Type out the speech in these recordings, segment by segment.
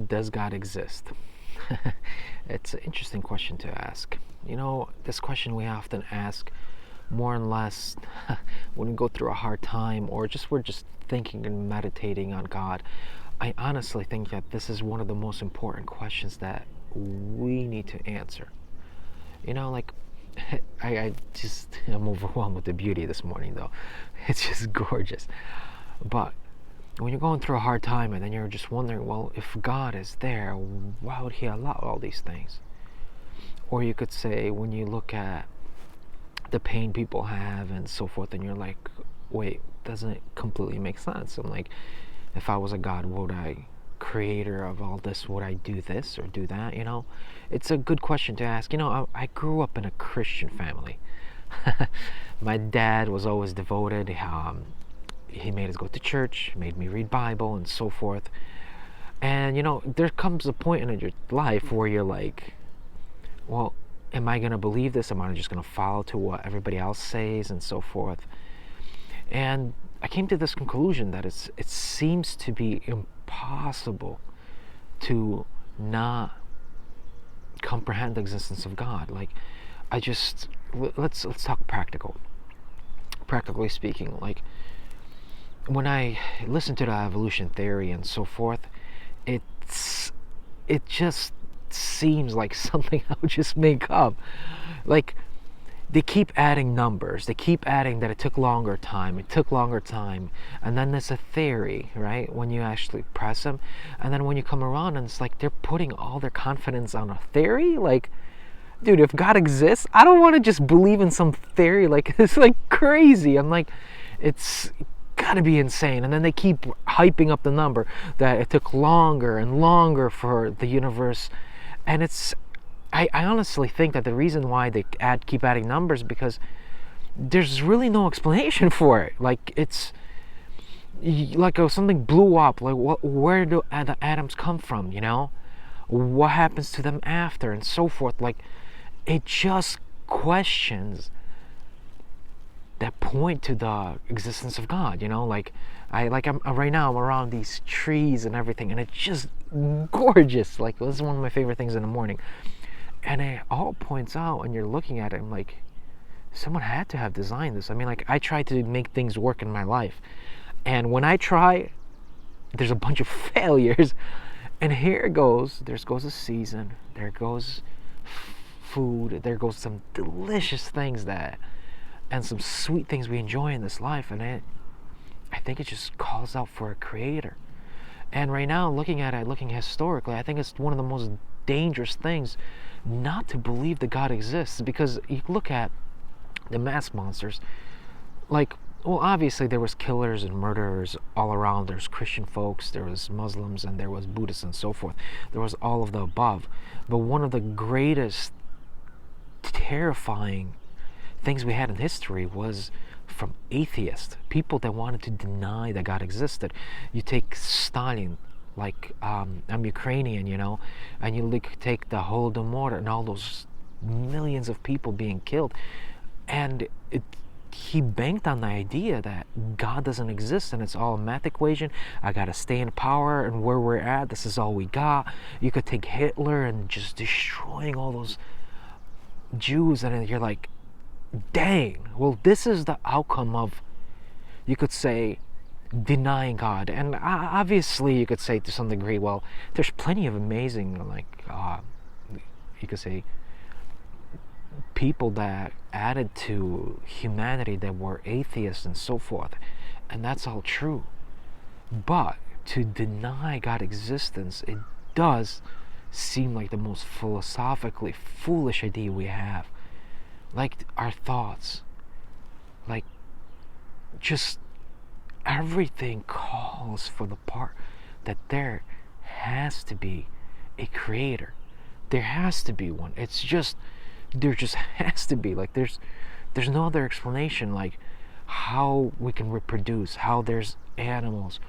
Does God exist? It's an interesting question to ask. This question we often ask more and less when we go through a hard time, or just we're just thinking and meditating on God. I honestly think that this is one of the most important questions that we need to answer. Like, I'm overwhelmed with the beauty this morning, though. It's just gorgeous. But when you're going through a hard time and then you're just wondering, well, if God is there, why would He allow all these things? Or you could say, when you look at the pain people have and so forth, and you're like, wait, doesn't it completely make sense? I'm like, if I was a God, would I, creator of all this, would I do this or do that? It's a good question to ask. I grew up in a Christian family. My dad was always devoted. He made us go to church, made me read Bible and so forth. And there comes a point in your life where you're like, well, am I going to believe this? Am I just going to follow to what everybody else says and so forth? And I came to this conclusion that it seems to be impossible to not comprehend the existence of God. Like, let's talk practical. Practically speaking, like, when I listen to the evolution theory and so forth, it just seems like something I would just make up. Like, they keep adding numbers. They keep adding that it took longer time. And then there's a theory, right? When you actually press them. And then when you come around and it's like they're putting all their confidence on a theory. Like, dude, if God exists, I don't want to just believe in some theory. Like, it's like crazy. I'm like, it's gotta be insane. And then they keep hyping up the number that it took longer and longer for the universe. And I honestly think that the reason why they keep adding numbers is because there's really no explanation for it. Like, it's like something blew up. Like, where do the atoms come from? What happens to them after, and so forth. Like, it just questions that point to the existence of God. Like, I'm right now I'm around these trees and everything, and it's just gorgeous. Like, this is one of my favorite things in the morning. And it all points out, and you're looking at it, I'm like, someone had to have designed this. I mean, like, I try to make things work in my life. And when I try, there's a bunch of failures. And here goes a season. There goes food. There goes some delicious things and some sweet things we enjoy in this life. And I think it just calls out for a creator. And right now, looking historically, I think it's one of the most dangerous things not to believe that God exists, because you look at the mass monsters, like, well, obviously there was killers and murderers all around. There's Christian folks, there was Muslims, and there was Buddhists and so forth. There was all of the above. But one of the greatest terrifying things we had in history was from atheists, people that wanted to deny that God existed. You take Stalin, like, I'm Ukrainian, and you take the Holodomor and all those millions of people being killed, and he banked on the idea that God doesn't exist and it's all a math equation. I gotta stay in power, and where we're at, this is all we got. You could take Hitler and just destroying all those Jews, and you're like, dang, well, this is the outcome of, you could say, denying God. And obviously you could say to some degree, well, there's plenty of amazing, like, you could say, people that added to humanity that were atheists and so forth, and that's all true. But to deny God's existence, it does seem like the most philosophically foolish idea we have. Like, our thoughts, like, just everything calls for the part that there has to be a creator. There has to be one. There just has to be. Like, there's no other explanation. Like, how we can reproduce, how there's animals.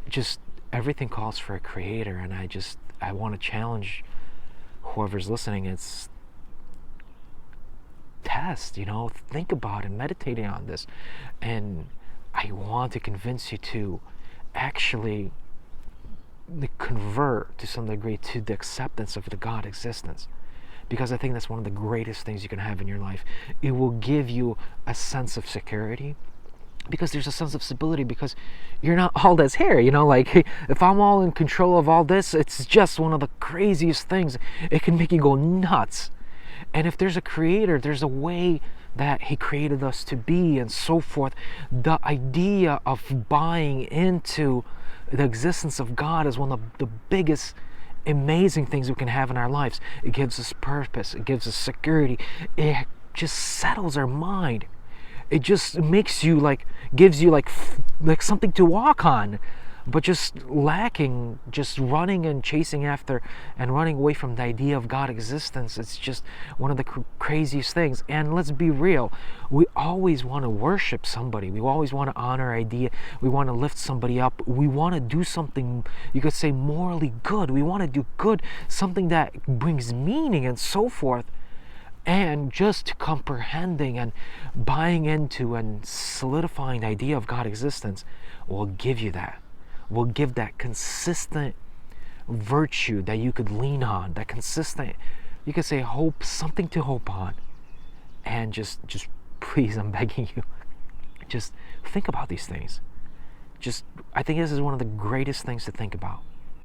Just everything calls for a creator. And I want to challenge whoever's listening. It's test, think about it, meditating on this. And I want to convince you to actually convert to some degree to the acceptance of the God existence. Because I think that's one of the greatest things you can have in your life. It will give you a sense of security, because there's a sense of stability, because you're not all that's here, like if I'm all in control of all this, it's just one of the craziest things. It can make you go nuts. And if there's a creator, there's a way that he created us to be and so forth. The idea of buying into the existence of God is one of the biggest amazing things we can have in our lives. It gives us purpose, it gives us security, it just settles our mind. It just makes you gives you like something to walk on. But just lacking, just running and chasing after and running away from the idea of God existence, it's just one of the craziest things. And let's be real, we always want to worship somebody, we always want to honor idea, we want to lift somebody up, we want to do something, you could say, morally good. We want to do good, something that brings meaning and so forth. And just comprehending and buying into and solidifying the idea of God existence will give you that. Will give that consistent virtue that you could lean on, that consistent, you could say, hope, something to hope on. And just please, I'm begging you, just think about these things. I think this is one of the greatest things to think about.